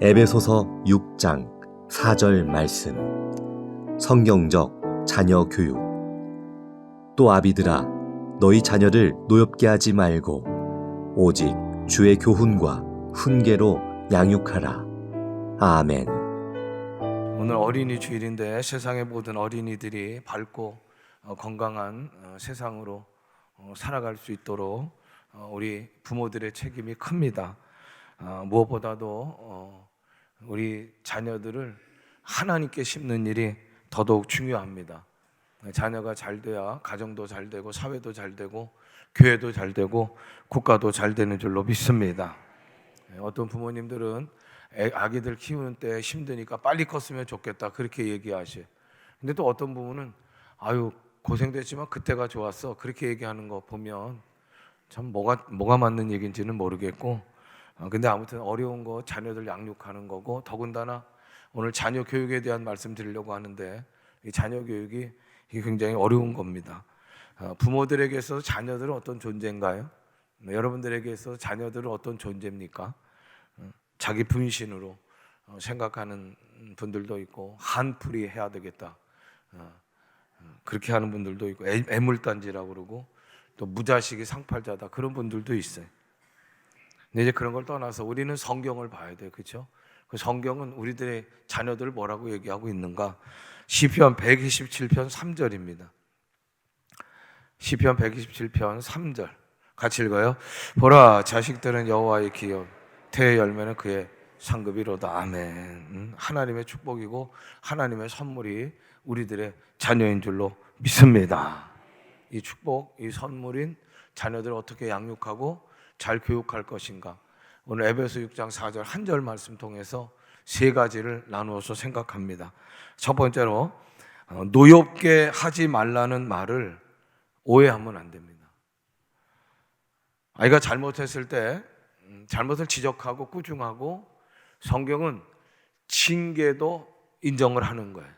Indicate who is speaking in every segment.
Speaker 1: 에베소서 6장 4절 말씀. 성경적 자녀 교육. 또 아비들아, 너희 자녀를 노엽게 하지 말고 오직 주의 교훈과 훈계로 양육하라. 아멘.
Speaker 2: 오늘 어린이 주일인데 세상의 모든 어린이들이 밝고 건강한 세상으로 살아갈 수 있도록 우리 부모들의 책임이 큽니다. 무엇보다도 우리 자녀들을 하나님께 심는 일이 더더욱 중요합니다. 자녀가 잘 돼야 가정도 잘 되고 사회도 잘 되고 교회도 잘 되고 국가도 잘 되는 줄로 믿습니다. 어떤 부모님들은 아기들 키우는 때 힘드니까 빨리 컸으면 좋겠다 그렇게 얘기하셔요. 근데 또 어떤 부모는 아유 고생됐지만 그때가 좋았어 그렇게 얘기하는 거 보면 참 뭐가 맞는 얘기인지는 모르겠고, 근데 아무튼 어려운 거 자녀들 양육하는 거고, 더군다나 오늘 자녀 교육에 대한 말씀 드리려고 하는데 이 자녀 교육이 굉장히 어려운 겁니다. 부모들에게 있어서 자녀들은 어떤 존재인가요? 여러분들에게 있어서 자녀들은 어떤 존재입니까? 자기 분신으로 생각하는 분들도 있고, 한풀이 해야 되겠다 그렇게 하는 분들도 있고, 애물단지라고 그러고, 또 무자식이 상팔자다 그런 분들도 있어요. 근데 이제 그런 걸 떠나서 우리는 성경을 봐야 돼요, 그렇죠? 그 성경은 우리들의 자녀들을 뭐라고 얘기하고 있는가? 시편 127편 3절입니다. 시편 127편 3절 같이 읽어요. 보라, 자식들은 여호와의 기업, 태의 열매는 그의 상급이로다. 아멘. 하나님의 축복이고 하나님의 선물이 우리들의 자녀인 줄로 믿습니다. 이 축복, 이 선물인 자녀들을 어떻게 양육하고 잘 교육할 것인가? 오늘 에베소 6장 4절 한 절 말씀 통해서 세 가지를 나누어서 생각합니다. 첫 번째로 노엽게 하지 말라는 말을 오해하면 안 됩니다. 아이가 잘못했을 때 잘못을 지적하고 꾸중하고, 성경은 징계도 인정을 하는 거예요.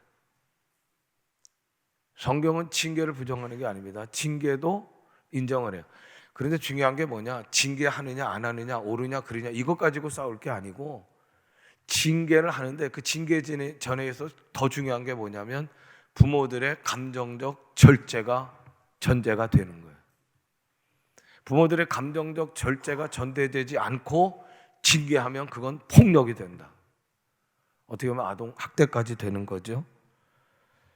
Speaker 2: 성경은 징계를 부정하는 게 아닙니다. 징계도 인정을 해요. 그런데 중요한 게 뭐냐? 징계하느냐 안 하느냐, 옳으냐 그르냐 이것 가지고 싸울 게 아니고, 징계를 하는데 그 징계 전에서 더 중요한 게 뭐냐면 부모들의 감정적 절제가 전제가 되는 거예요. 부모들의 감정적 절제가 전제되지 않고 징계하면 그건 폭력이 된다. 어떻게 보면 아동 학대까지 되는 거죠.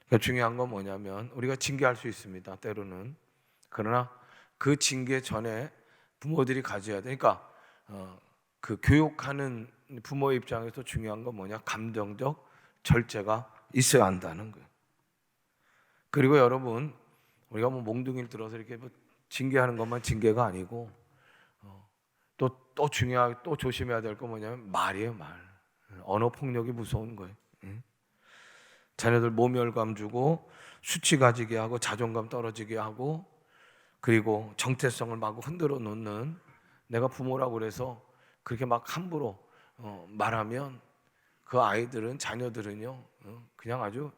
Speaker 2: 그러니까 중요한 건 뭐냐면 우리가 징계할 수 있습니다, 때로는. 그러나 그 징계 전에 부모들이 가져야 되니까, 그 교육하는 부모의 입장에서 중요한 건 뭐냐? 감정적 절제가 있어야 한다는 거예요. 그리고 여러분, 우리가 몽둥이를 들어서 이렇게 징계하는 것만 징계가 아니고, 또 중요하게 또 조심해야 될 건 뭐냐면 말이에요, 말. 언어 폭력이 무서운 거예요. 자녀들 모멸감 주고 수치 가지게 하고 자존감 떨어지게 하고, 그리고 정체성을 막 흔들어 놓는, 내가 부모라고 그래서 그렇게 막 함부로 말하면 그 아이들은, 자녀들은요 그냥 아주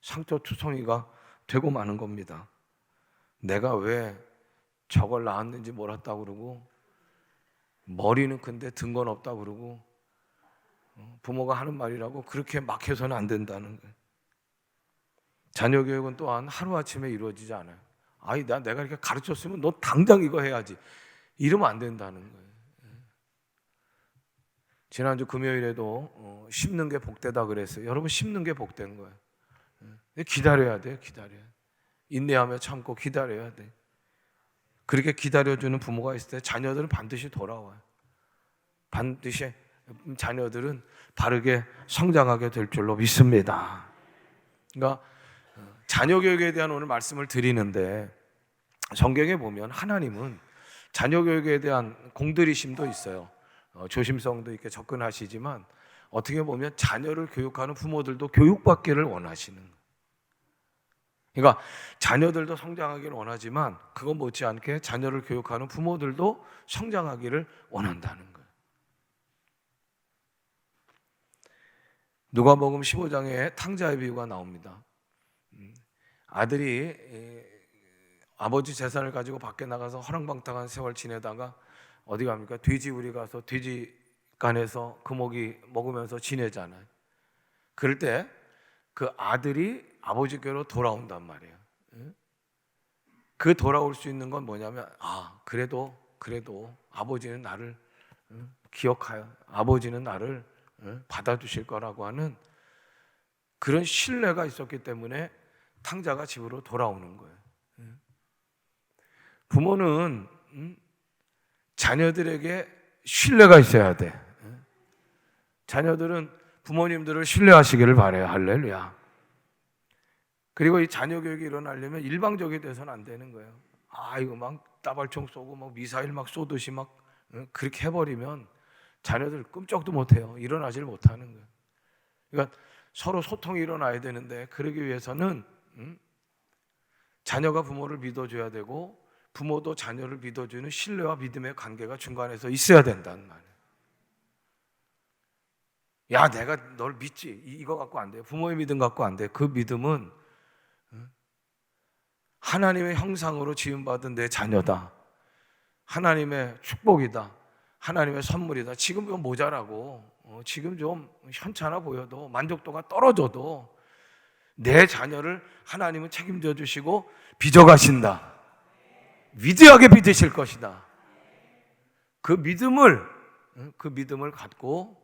Speaker 2: 상처투성이가 되고 마는 겁니다. 내가 왜 저걸 낳았는지 몰랐다고 그러고, 머리는 큰데 든 건 없다고 그러고, 부모가 하는 말이라고 그렇게 막 해서는 안 된다는 거예요. 자녀 교육은 또한 하루아침에 이루어지지 않아요. 아이, 내가 이렇게 가르쳤으면 너 당장 이거 해야지 이러면 안 된다는 거예요. 지난주 금요일에도 심는 게 복되다 그랬어요. 여러분, 심는 게 복된 거예요. 기다려야 돼요. 인내하며 참고 기다려야 돼. 그렇게 기다려주는 부모가 있을 때 자녀들은 반드시 돌아와요. 반드시 자녀들은 바르게 성장하게 될 줄로 믿습니다. 그러니까 자녀 교육에 대한 오늘 말씀을 드리는데, 성경에 보면 하나님은 자녀 교육에 대한 공들이심도 있어요. 조심성도 있게 접근하시지만, 어떻게 보면 자녀를 교육하는 부모들도 교육받기를 원하시는 거예요. 그러니까 자녀들도 성장하기를 원하지만 그것 못지않게 자녀를 교육하는 부모들도 성장하기를 원한다는 거예요. 누가복음 15장에 탕자의 비유가 나옵니다. 아들이 아버지 재산을 가지고 밖에 나가서 허랑방탕한 세월 지내다가 어디 갑니까? 돼지우리 가서 돼지 간에서 금오기 먹으면서 지내잖아요. 그럴 때 그 아들이 아버지께로 돌아온단 말이에요. 그 돌아올 수 있는 건 뭐냐면 그래도 아버지는 나를 기억하여 아버지는 나를 받아주실 거라고 하는 그런 신뢰가 있었기 때문에 탕자가 집으로 돌아오는 거예요. 부모는 자녀들에게 신뢰가 있어야 돼. 자녀들은 부모님들을 신뢰하시기를 바래요. 할렐루야. 그리고 이 자녀 교육이 일어나려면 일방적이 돼서는 안 되는 거예요. 이거 막 따발총 쏘고 막 미사일 막 쏘듯이 막 그렇게 해버리면 자녀들 끔찍도 못해요. 일어나질 못하는 거예요. 그러니까 서로 소통이 일어나야 되는데 그러기 위해서는 자녀가 부모를 믿어줘야 되고 부모도 자녀를 믿어주는 신뢰와 믿음의 관계가 중간에서 있어야 된다는 말이에요. 야, 내가 널 믿지. 이거 갖고 안 돼요. 부모의 믿음 갖고 안 돼. 그 믿음은 하나님의 형상으로 지음받은 내 자녀다. 하나님의 축복이다. 하나님의 선물이다. 지금 좀 모자라고 지금 좀 현찮아 보여도 만족도가 떨어져도 내 자녀를 하나님은 책임져 주시고 빚어가신다. 위대하게 빚으실 것이다. 그 믿음을 갖고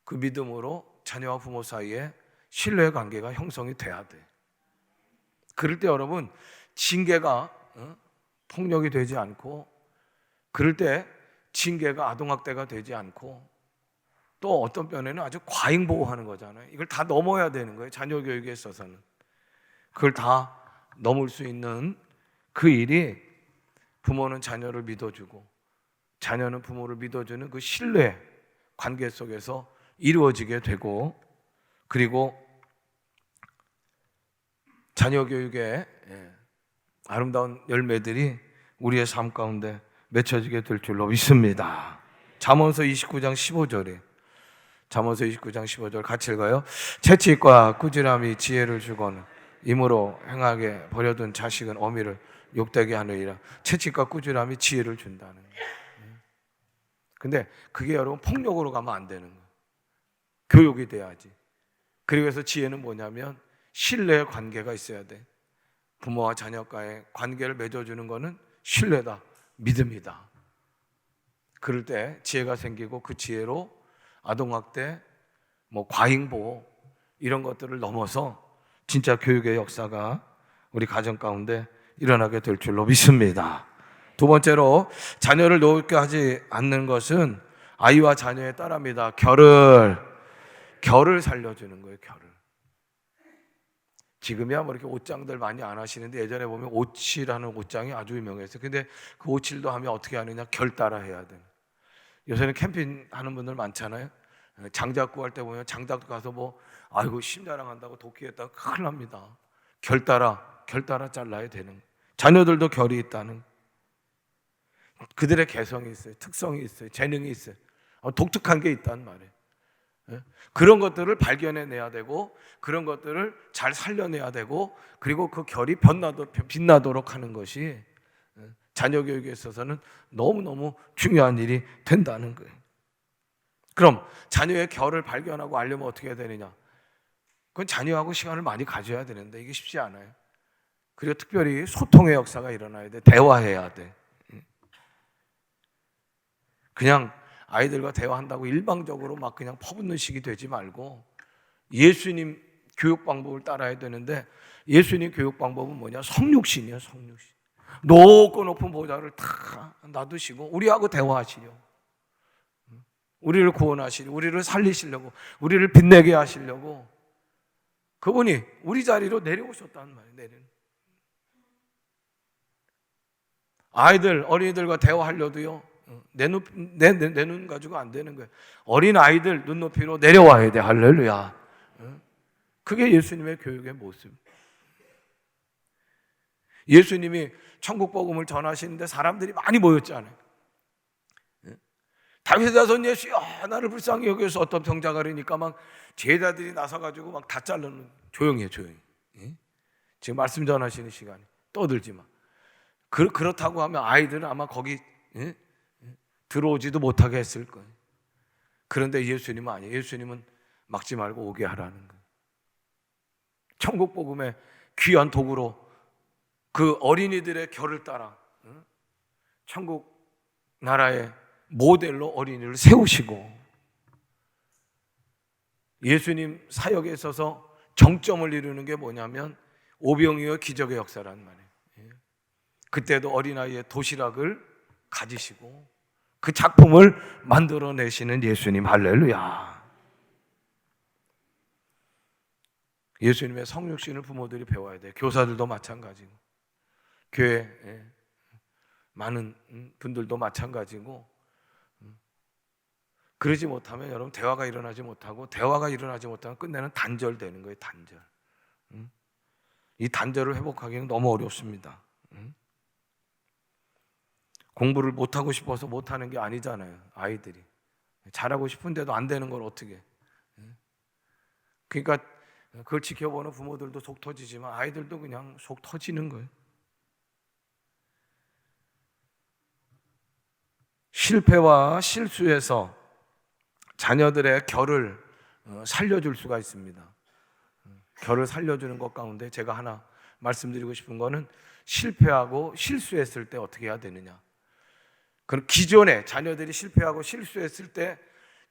Speaker 2: 그 믿음으로 자녀와 부모 사이에 신뢰의 관계가 형성이 돼야 돼. 그럴 때 여러분 징계가 폭력이 되지 않고 그럴 때 징계가 아동학대가 되지 않고 또 어떤 면에는 아주 과잉보호하는 거잖아요. 이걸 다 넘어야 되는 거예요. 자녀 교육에 있어서는. 그걸 다 넘을 수 있는 그 일이 부모는 자녀를 믿어주고 자녀는 부모를 믿어주는 그 신뢰 관계 속에서 이루어지게 되고 그리고 자녀 교육의 아름다운 열매들이 우리의 삶 가운데 맺혀지게 될 줄로 믿습니다. 잠언서 29장 15절에 잠언서 29장 15절 같이 읽어요. 채찍과 꾸지람이 지혜를 주거늘 임으로 행하게 버려둔 자식은 어미를 욕되게 하느니라. 채찍과 꾸지람이 지혜를 준다는 거예요. 근데 그게 여러분 폭력으로 가면 안 되는 거예요. 교육이 돼야지. 그래서 지혜는 뭐냐면 신뢰의 관계가 있어야 돼. 부모와 자녀과의 관계를 맺어주는 거는 신뢰다, 믿음이다. 그럴 때 지혜가 생기고 그 지혜로 아동학대, 과잉보호 이런 것들을 넘어서 진짜 교육의 역사가 우리 가정 가운데 일어나게 될 줄로 믿습니다. 두 번째로 자녀를 노엽게 하지 않는 것은 아이와 자녀의 딸합니다. 결을 살려주는 거예요. 결을. 지금이야 이렇게 옷장들 많이 안 하시는데 예전에 보면 오칠하는 옷장이 아주 유명했어요. 근데 그 오칠도 하면 어떻게 하느냐? 결 따라 해야 돼. 요새는 캠핑 하는 분들 많잖아요. 장작 구할 때 보면 장작 가서 아이고 심자랑한다고 도끼에다가 큰일 납니다. 결 따라 잘라야 되는 거예요. 자녀들도 결이 있다는 그들의 개성이 있어요. 특성이 있어요. 재능이 있어요. 독특한 게 있단 말이에요. 그런 것들을 발견해내야 되고 그런 것들을 잘 살려내야 되고 그리고 그 결이 빛나도록 하는 것이 자녀 교육에 있어서는 너무너무 중요한 일이 된다는 거예요. 그럼 자녀의 결을 발견하고 알려면 어떻게 해야 되느냐? 그건 자녀하고 시간을 많이 가져야 되는데 이게 쉽지 않아요. 그리고 특별히 소통의 역사가 일어나야 돼. 대화해야 돼. 그냥 아이들과 대화한다고 일방적으로 막 그냥 퍼붓는 식이 되지 말고 예수님 교육 방법을 따라야 되는데 예수님 교육 방법은 뭐냐? 성육신이에요. 성육신. 높은 보좌를 다 놔두시고 우리하고 대화하시려고, 우리를 구원하시려고, 우리를 살리시려고, 우리를 빛내게 하시려고 그분이 우리 자리로 내려오셨다는 말이에요. 어린이들과 대화하려도요 내 눈 가지고 안 되는 거예요. 어린 아이들 눈높이로 내려와야 돼. 할렐루야. 그게 예수님의 교육의 모습. 예수님이 천국 복음을 전하시는데 사람들이 많이 모였잖아요. 다윗의 자손 예수야 나를 불쌍히 여겨서 어떤 병자가 그러니까 막 제자들이 나서가지고 막 다 자르는. 조용히 해. 지금 말씀 전하시는 시간에 떠들지 마. 그렇다고 하면 아이들은 아마 거기 들어오지도 못하게 했을 거예요. 그런데 예수님은 아니에요. 예수님은 막지 말고 오게 하라는 거예요. 천국 복음의 귀한 도구로 그 어린이들의 결을 따라 천국 나라의 모델로 어린이를 세우시고, 예수님 사역에 있어서 정점을 이루는 게 뭐냐면 오병이어 기적의 역사란 말이에요. 그때도 어린아이의 도시락을 가지시고 그 작품을 만들어내시는 예수님, 할렐루야. 예수님의 성육신을 부모들이 배워야 돼요. 교사들도 마찬가지고, 교회 많은 분들도 마찬가지고. 그러지 못하면 여러분 대화가 일어나지 못하고, 대화가 일어나지 못하면 끝내는 단절되는 거예요. 단절. 이 단절을 회복하기는 너무 어렵습니다. 공부를 못하고 싶어서 못하는 게 아니잖아요. 아이들이 잘하고 싶은데도 안 되는 걸 어떻게. 그러니까 그걸 지켜보는 부모들도 속 터지지만 아이들도 그냥 속 터지는 거예요. 실패와 실수에서 자녀들의 결을 살려줄 수가 있습니다. 결을 살려주는 것 가운데 제가 하나 말씀드리고 싶은 거는, 실패하고 실수했을 때 어떻게 해야 되느냐. 그럼 기존에 자녀들이 실패하고 실수했을 때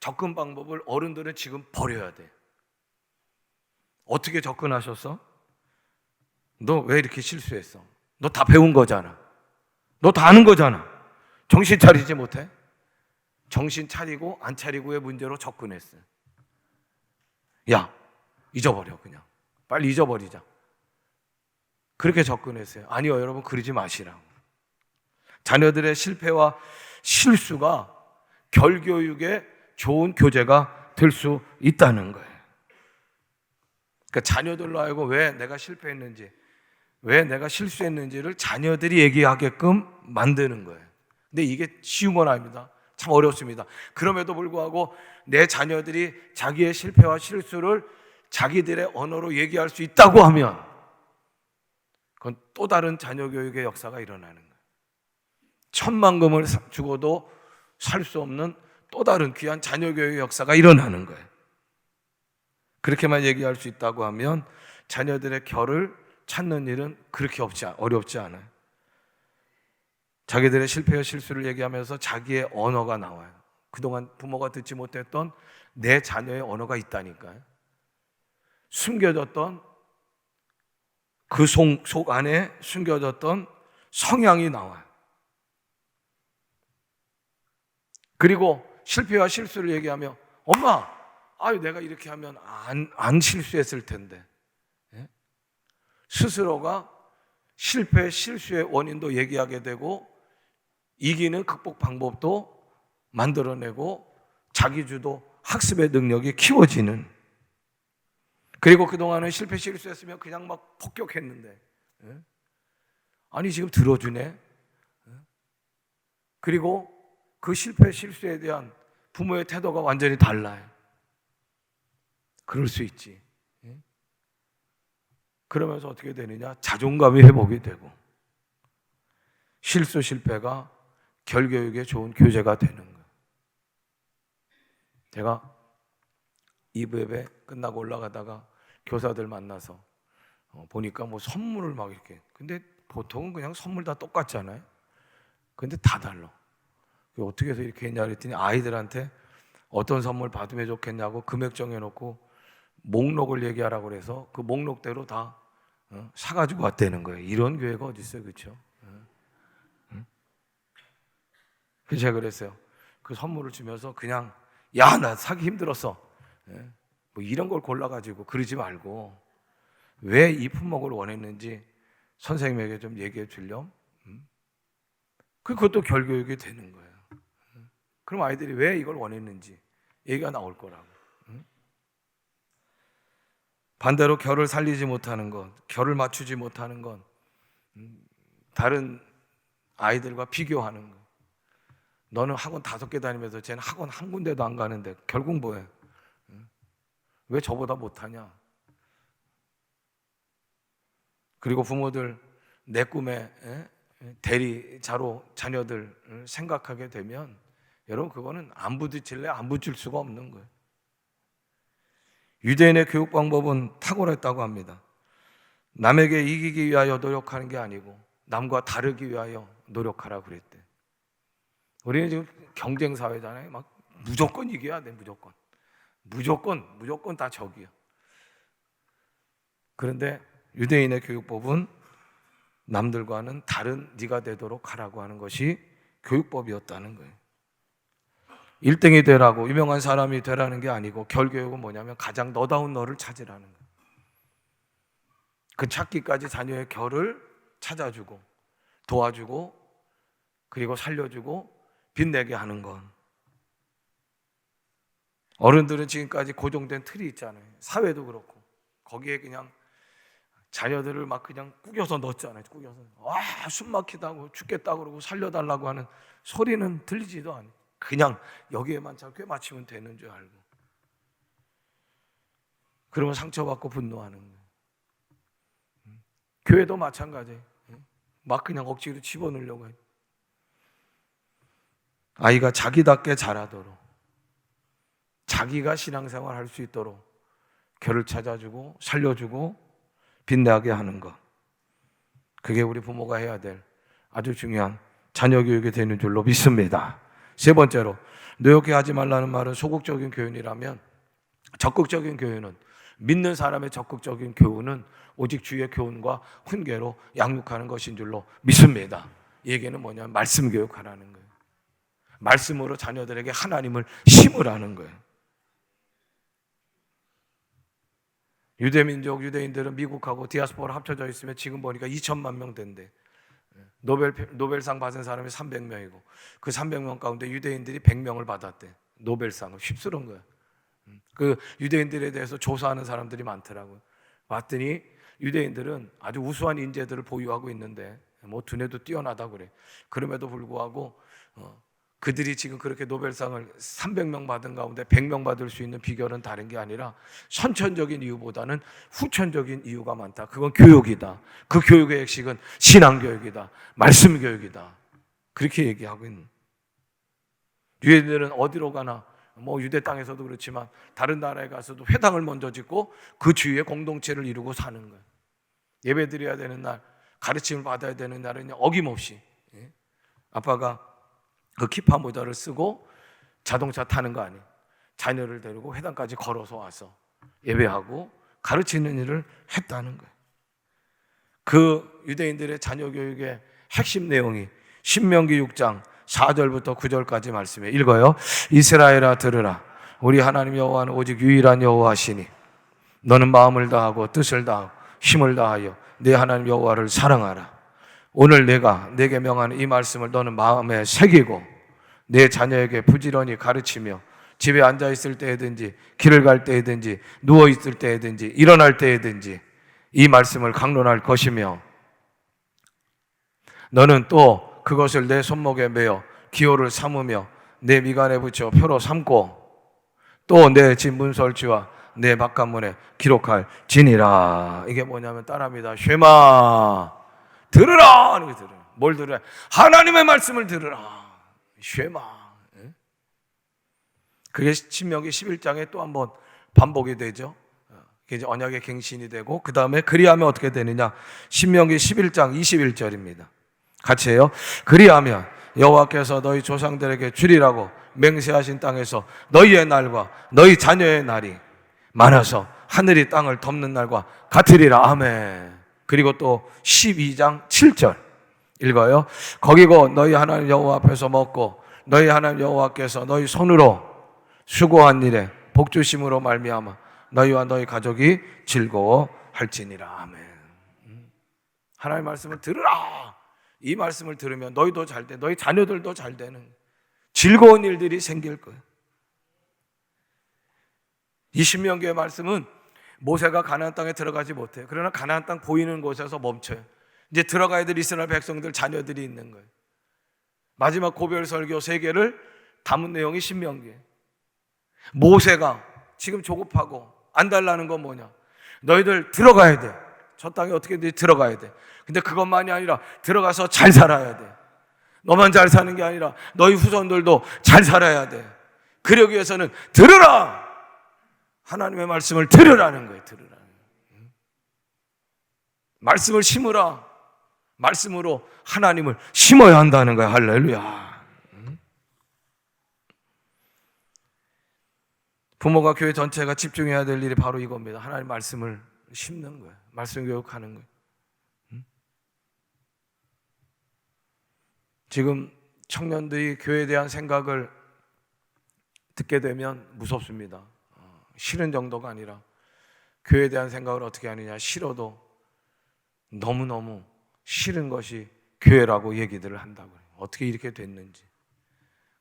Speaker 2: 접근 방법을 어른들은 지금 버려야 돼. 어떻게 접근하셨어? 너 왜 이렇게 실수했어? 너 다 배운 거잖아. 너 다 아는 거잖아. 정신 차리지 못해? 정신 차리고 안 차리고의 문제로 접근했어요. 야, 잊어버려. 그냥 빨리 잊어버리자. 그렇게 접근했어요. 아니요, 여러분, 그러지 마시라고. 자녀들의 실패와 실수가 결교육의 좋은 교재가 될 수 있다는 거예요. 그러니까 자녀들로 하여금 왜 내가 실패했는지, 왜 내가 실수했는지를 자녀들이 얘기하게끔 만드는 거예요. 근데 이게 쉬운 건 아닙니다. 참 어렵습니다. 그럼에도 불구하고 내 자녀들이 자기의 실패와 실수를 자기들의 언어로 얘기할 수 있다고 하면 그건 또 다른 자녀 교육의 역사가 일어나는 거예요. 천만금을 주고도 살 수 없는 또 다른 귀한 자녀 교육의 역사가 일어나는 거예요. 그렇게만 얘기할 수 있다고 하면 자녀들의 결을 찾는 일은 그렇게 어렵지 않아요. 자기들의 실패와 실수를 얘기하면서 자기의 언어가 나와요. 그동안 부모가 듣지 못했던 내 자녀의 언어가 있다니까요. 숨겨졌던 그 속 안에 숨겨졌던 성향이 나와요. 그리고 실패와 실수를 얘기하며, 엄마, 아유, 내가 이렇게 하면 안 실수했을 텐데. 스스로가 실패, 실수의 원인도 얘기하게 되고 이기는 극복 방법도 만들어내고 자기주도 학습의 능력이 키워지는. 그리고 그동안은 실패, 실수했으면 그냥 막 폭격했는데, 아니 지금 들어주네. 그리고 그 실패, 실수에 대한 부모의 태도가 완전히 달라요. 그럴 수 있지. 그러면서 어떻게 되느냐? 자존감이 회복이 되고 실수, 실패가 결교육에 좋은 교재가 되는 거예요. 제가 2부 예배 끝나고 올라가다가 교사들 만나서 보니까 뭐 선물을 막 이렇게, 근데 보통은 그냥 선물 다 똑같잖아요. 근데 다 달라. 어떻게 해서 이렇게 했냐 그랬더니 아이들한테 어떤 선물 받으면 좋겠냐고 금액 정해놓고 목록을 얘기하라고 그래서 그 목록대로 다 사가지고 왔다는 거예요. 이런 교회가 어디 있어요, 그렇죠? 그래서 제가 그랬어요. 그 선물을 주면서 그냥, 야, 나 사기 힘들었어, 뭐 이런 걸 골라가지고 그러지 말고 왜 이 품목을 원했는지 선생님에게 좀 얘기해 주렴. 그것도 결교육이 되는 거예요. 그럼 아이들이 왜 이걸 원했는지 얘기가 나올 거라고. 반대로 결을 살리지 못하는 것, 결을 맞추지 못하는 건 다른 아이들과 비교하는 것. 너는 학원 5개 다니면서 쟤는 학원 한 군데도 안 가는데 결국 뭐해? 왜 저보다 못하냐? 그리고 부모들 내 꿈에 대리자로 자녀들을 생각하게 되면 여러분 그거는 안 부딪힐래 안 붙일 수가 없는 거예요. 유대인의 교육 방법은 탁월했다고 합니다. 남에게 이기기 위하여 노력하는 게 아니고 남과 다르기 위하여 노력하라 그랬대. 우리는 지금 경쟁 사회잖아요. 막 무조건 이겨야 돼. 무조건 다 적이야. 그런데 유대인의 교육법은 남들과는 다른 네가 되도록 하라고 하는 것이 교육법이었다는 거예요. 1등이 되라고, 유명한 사람이 되라는 게 아니고 결교육은 뭐냐면 가장 너다운 너를 찾으라는 거예요. 그 찾기까지 자녀의 결을 찾아주고 도와주고 그리고 살려주고 빛내게 하는 건. 어른들은 지금까지 고정된 틀이 있잖아요. 사회도 그렇고 거기에 그냥 자녀들을 막 그냥 꾸겨서 넣었잖아요. 꾸겨서 와 숨 막히다고 죽겠다고 그러고 살려달라고 하는 소리는 들리지도 않아요. 그냥 여기에만 잘 꿰맞추면 되는 줄 알고. 그러면 상처받고 분노하는 거예요. 교회도 마찬가지예요. 막 그냥 억지로 집어넣으려고 해요. 아이가 자기답게 자라도록, 자기가 신앙생활 할 수 있도록 결을 찾아주고 살려주고 빛나게 하는 것, 그게 우리 부모가 해야 될 아주 중요한 자녀 교육이 되는 줄로 믿습니다. 세 번째로, 노엽게 하지 말라는 말은 소극적인 교훈이라면 적극적인 교훈은, 믿는 사람의 적극적인 교훈은 오직 주의 교훈과 훈계로 양육하는 것인 줄로 믿습니다. 이 얘기는 뭐냐면 말씀 교육하라는 거예요. 말씀으로 자녀들에게 하나님을 심으라는 거예요. 유대민족, 유대인들은 미국하고 디아스포라 합쳐져 있으면 지금 보니까 2천만 명 된대. 노벨상 받은 사람이 300명이고 그 300명 가운데 유대인들이 100명을 받았대. 노벨상을. 휩쓸은 거야. 그 유대인들에 대해서 조사하는 사람들이 많더라고요. 봤더니 유대인들은 아주 우수한 인재들을 보유하고 있는데 뭐 두뇌도 뛰어나다 그래. 그럼에도 불구하고 그들이 지금 그렇게 노벨상을 300명 받은 가운데 100명 받을 수 있는 비결은 다른 게 아니라 선천적인 이유보다는 후천적인 이유가 많다. 그건 교육이다. 그 교육의 핵심은 신앙교육이다. 말씀교육이다. 그렇게 얘기하고 있는. 유대인들은 어디로 가나 뭐 유대 땅에서도 그렇지만 다른 나라에 가서도 회당을 먼저 짓고 그 주위에 공동체를 이루고 사는 거예요. 예배 드려야 되는 날, 가르침을 받아야 되는 날은 어김없이 아빠가 그 키파 모자를 쓰고 자동차 타는 거 아니에요. 자녀를 데리고 회당까지 걸어서 와서 예배하고 가르치는 일을 했다는 거예요. 그 유대인들의 자녀 교육의 핵심 내용이 신명기 6장 4절부터 9절까지 말씀에 읽어요. 이스라엘아 들으라. 우리 하나님 여호와는 오직 유일한 여호와시니 너는 마음을 다하고 뜻을 다하고 힘을 다하여 네 하나님 여호와를 사랑하라. 오늘 내가 네게 명하는 이 말씀을 너는 마음에 새기고 내 자녀에게 부지런히 가르치며 집에 앉아 있을 때에든지 길을 갈 때에든지 누워 있을 때에든지 일어날 때에든지 이 말씀을 강론할 것이며 너는 또 그것을 내 손목에 매어 기호를 삼으며 내 미간에 붙여 표로 삼고 또 내 집 문설주와 내 바깥문에 기록할 지니라. 이게 뭐냐면 따라합니다. 쉐마 들으라. 이렇게 들어요. 뭘 들어야? 하나님의 말씀을 들으라. 쉐마. 그게 신명기 11장에 또 한번 반복이 되죠. 그게 이제 언약의 갱신이 되고 그 다음에 그리하면 어떻게 되느냐? 신명기 11장 21절입니다. 같이 해요. 그리하면 여호와께서 너희 조상들에게 주리라고 맹세하신 땅에서 너희의 날과 너희 자녀의 날이 많아서 하늘이 땅을 덮는 날과 같으리라. 아멘. 그리고 또 12장 7절 읽어요. 거기고 너희 하나님 여호와 앞에서 먹고 너희 하나님 여호와께서 너희 손으로 수고한 일에 복주심으로 말미암아 너희와 너희 가족이 즐거워할지니라. 아멘. 하나님의 말씀을 들으라. 이 말씀을 들으면 너희도 잘 돼, 너희 자녀들도 잘 되는 즐거운 일들이 생길 거예요. 이 신명기의 말씀은 모세가 가나안 땅에 들어가지 못해요. 그러나 가나안 땅 보이는 곳에서 멈춰요. 이제 들어가야 될 이스라엘 백성들 자녀들이 있는 거예요. 마지막 고별 설교 3개를 담은 내용이 신명기예요. 모세가 지금 조급하고 안달나는 건 뭐냐? 너희들 들어가야 돼. 저 땅에 어떻게든 들어가야 돼. 근데 그것만이 아니라 들어가서 잘 살아야 돼. 너만 잘 사는 게 아니라 너희 후손들도 잘 살아야 돼. 그러기 위해서는 들으라. 하나님의 말씀을 들으라는 거예요. 들으라는 거예요. 말씀을 심으라. 말씀으로 하나님을 심어야 한다는 거예요. 할렐루야. 부모가 교회 전체가 집중해야 될 일이 바로 이겁니다. 하나님 말씀을 심는 거예요. 말씀 교육하는 거예요. 지금 청년들이 교회에 대한 생각을 듣게 되면 무섭습니다. 싫은 정도가 아니라 교회에 대한 생각을 어떻게 하느냐, 싫어도 너무너무 싫은 것이 교회라고 얘기들을 한다고요. 어떻게 이렇게 됐는지.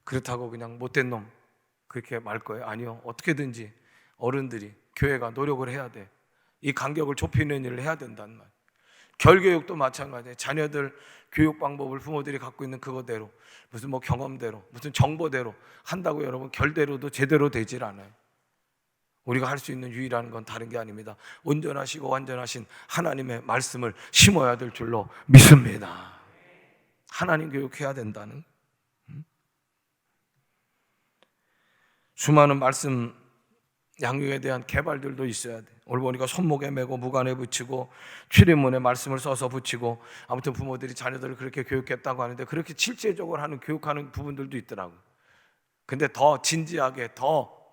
Speaker 2: 그렇다고 그냥 못된 놈 그렇게 말 거예요? 아니요. 어떻게든지 어른들이 교회가 노력을 해야 돼. 이 간격을 좁히는 일을 해야 된단 말이에요. 결교육도 마찬가지예요. 자녀들 교육 방법을 부모들이 갖고 있는 그거대로, 무슨 뭐 경험대로, 무슨 정보대로 한다고 여러분 결대로도 제대로 되질 않아요. 우리가 할 수 있는 유일한 건 다른 게 아닙니다. 온전하시고 완전하신 하나님의 말씀을 심어야 될 줄로 믿습니다. 하나님 교육해야 된다는. 수많은 말씀 양육에 대한 개발들도 있어야 돼. 오늘 보니까 손목에 메고 무관에 붙이고 출입문에 말씀을 써서 붙이고, 아무튼 부모들이 자녀들을 그렇게 교육했다고 하는데 그렇게 실제적으로 하는 교육하는 부분들도 있더라고요. 근데 더 진지하게, 더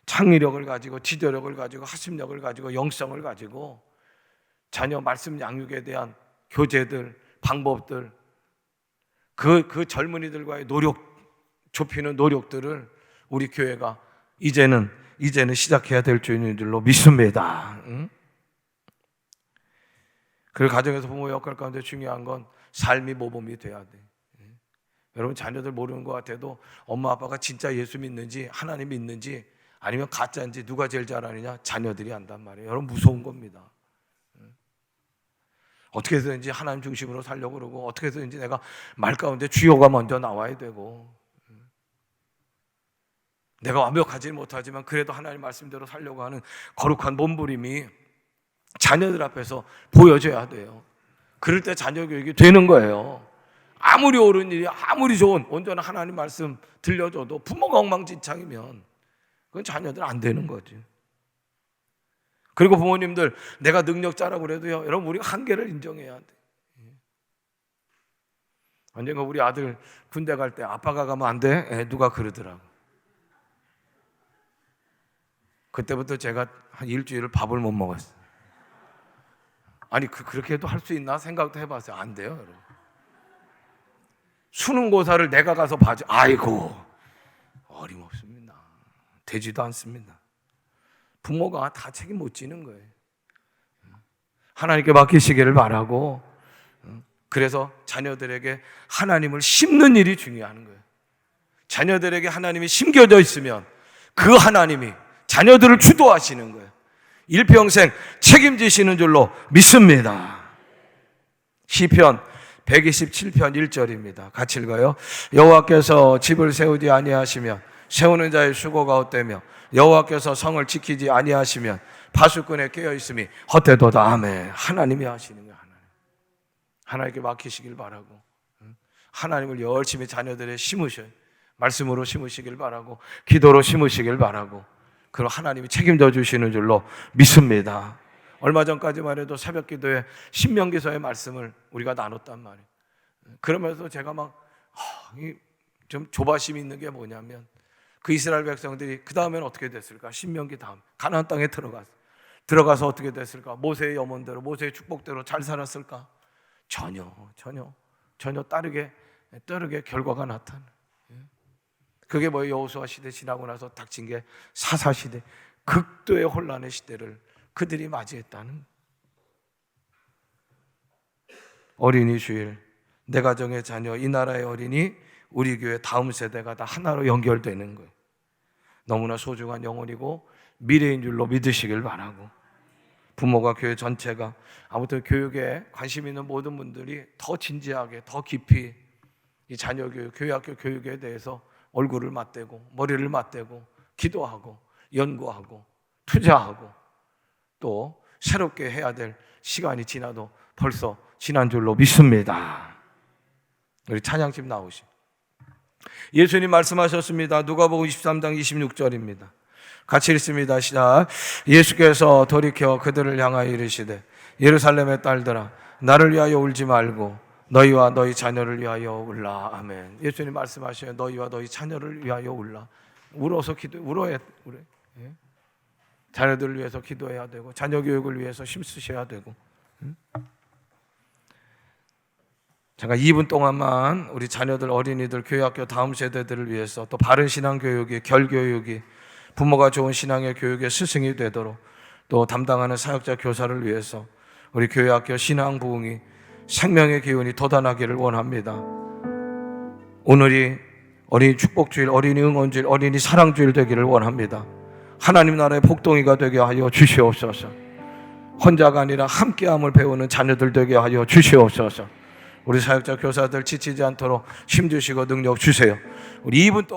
Speaker 2: 창의력을 가지고, 지도력을 가지고, 학습력을 가지고, 영성을 가지고 자녀 말씀 양육에 대한 교재들, 방법들, 그 젊은이들과의 노력, 좁히는 노력들을 우리 교회가 이제는 시작해야 될 줄로 믿습니다. 그리고 가정에서 부모 역할 가운데 중요한 건 삶이 모범이 돼야 돼. 여러분 자녀들 모르는 것 같아도 엄마 아빠가 진짜 예수 믿는지, 하나님 믿는지, 아니면 가짜인지 누가 제일 잘 아느냐? 자녀들이 안단 말이에요. 여러분 무서운 겁니다. 어떻게 해서든지 하나님 중심으로 살려고 그러고, 어떻게 해서든지 내가 말 가운데 주여가 먼저 나와야 되고, 내가 완벽하지는 못하지만 그래도 하나님 말씀대로 살려고 하는 거룩한 몸부림이 자녀들 앞에서 보여져야 돼요. 그럴 때 자녀 교육이 되는 거예요. 아무리 옳은 일이, 아무리 좋은 온전한 하나님 말씀 들려줘도 부모가 엉망진창이면 그건 자녀들 안 되는 거지. 그리고 부모님들, 내가 능력자라고 그래도요, 여러분 우리가 한계를 인정해야 돼. 언젠가 우리 아들 군대 갈 때 아빠가 가면 안 돼? 누가 그러더라고. 그때부터 제가 한 일주일을 밥을 못 먹었어요. 아니 그렇게 해도 할 수 있나 생각도 해봤어요. 안 돼요, 여러분. 수능고사를 내가 가서 봐줘. 아이고, 어림없습니다. 되지도 않습니다. 부모가 다 책임 못 지는 거예요. 하나님께 맡기시기를 바라고, 그래서 자녀들에게 하나님을 심는 일이 중요한 거예요. 자녀들에게 하나님이 심겨져 있으면 그 하나님이 자녀들을 주도하시는 거예요. 일평생 책임지시는 줄로 믿습니다. 시편 127편 1절입니다. 같이 읽어요. 여호와께서 집을 세우지 아니하시면 세우는 자의 수고가 헛되며 여호와께서 성을 지키지 아니하시면 파수꾼에 깨어있음이 헛되도다. 아멘. 하나님이 하시는 거예요. 하나님께 맡기시길 바라고, 하나님을 열심히 자녀들에 심으셔요. 말씀으로 심으시길 바라고, 기도로 심으시길 바라고, 그럼 하나님이 책임져 주시는 줄로 믿습니다. 얼마 전까지만 해도 새벽 기도에 신명기서의 말씀을 우리가 나눴단 말이에요. 그러면서 제가 좀 조바심이 있는 게 뭐냐면, 그 이스라엘 백성들이 그 다음엔 어떻게 됐을까? 신명기 다음 가나안 땅에 들어가서 어떻게 됐을까? 모세의 염원대로, 모세의 축복대로 잘 살았을까? 전혀 다르게 결과가 나타나. 그게 뭐예요? 여호수아 시대 지나고 나서 닥친 게 사사 시대, 극도의 혼란의 시대를 그들이 맞이했다는. 어린이 주일, 내 가정의 자녀, 이 나라의 어린이, 우리 교회 다음 세대가 다 하나로 연결되는 거예요. 너무나 소중한 영혼이고 미래인 줄로 믿으시길 바라고, 부모가, 교회 전체가, 아무튼 교육에 관심 있는 모든 분들이 더 진지하게, 더 깊이 이 자녀 교육, 교회 학교 교육에 대해서 얼굴을 맞대고 머리를 맞대고 기도하고 연구하고 투자하고, 또 새롭게 해야 될 시간이 지나도 벌써 지난 줄로 믿습니다. 우리 찬양팀 나오시. 예수님 말씀하셨습니다. 누가복음 23장 26절입니다. 같이 읽습니다. 시작. 예수께서 돌이켜 그들을 향하여 이르시되 예루살렘의 딸들아 나를 위하여 울지 말고 너희와 너희 자녀를 위하여 울라. 아멘. 예수님 말씀하셔요. 너희와 너희 자녀를 위하여 울라. 울어서 울어야 울어. 예? 자녀들을 위해서 기도해야 되고 자녀 교육을 위해서 힘쓰셔야 되고. 제가 2분 동안만 우리 자녀들, 어린이들, 교회학교 다음 세대들을 위해서 또 바른 신앙 교육이, 결교육이, 부모가 좋은 신앙의 교육의 스승이 되도록 또 담당하는 사역자 교사를 위해서 우리 교회학교 신앙 부흥이 생명의 기운이 돋아나기를 원합니다. 오늘이 어린이 축복주일, 어린이 응원주일, 어린이 사랑주일 되기를 원합니다. 하나님 나라의 복동이가 되게 하여 주시옵소서. 혼자가 아니라 함께함을 배우는 자녀들 되게 하여 주시옵소서. 우리 사역자 교사들 지치지 않도록 힘주시고 능력 주세요. 우리 2분 동안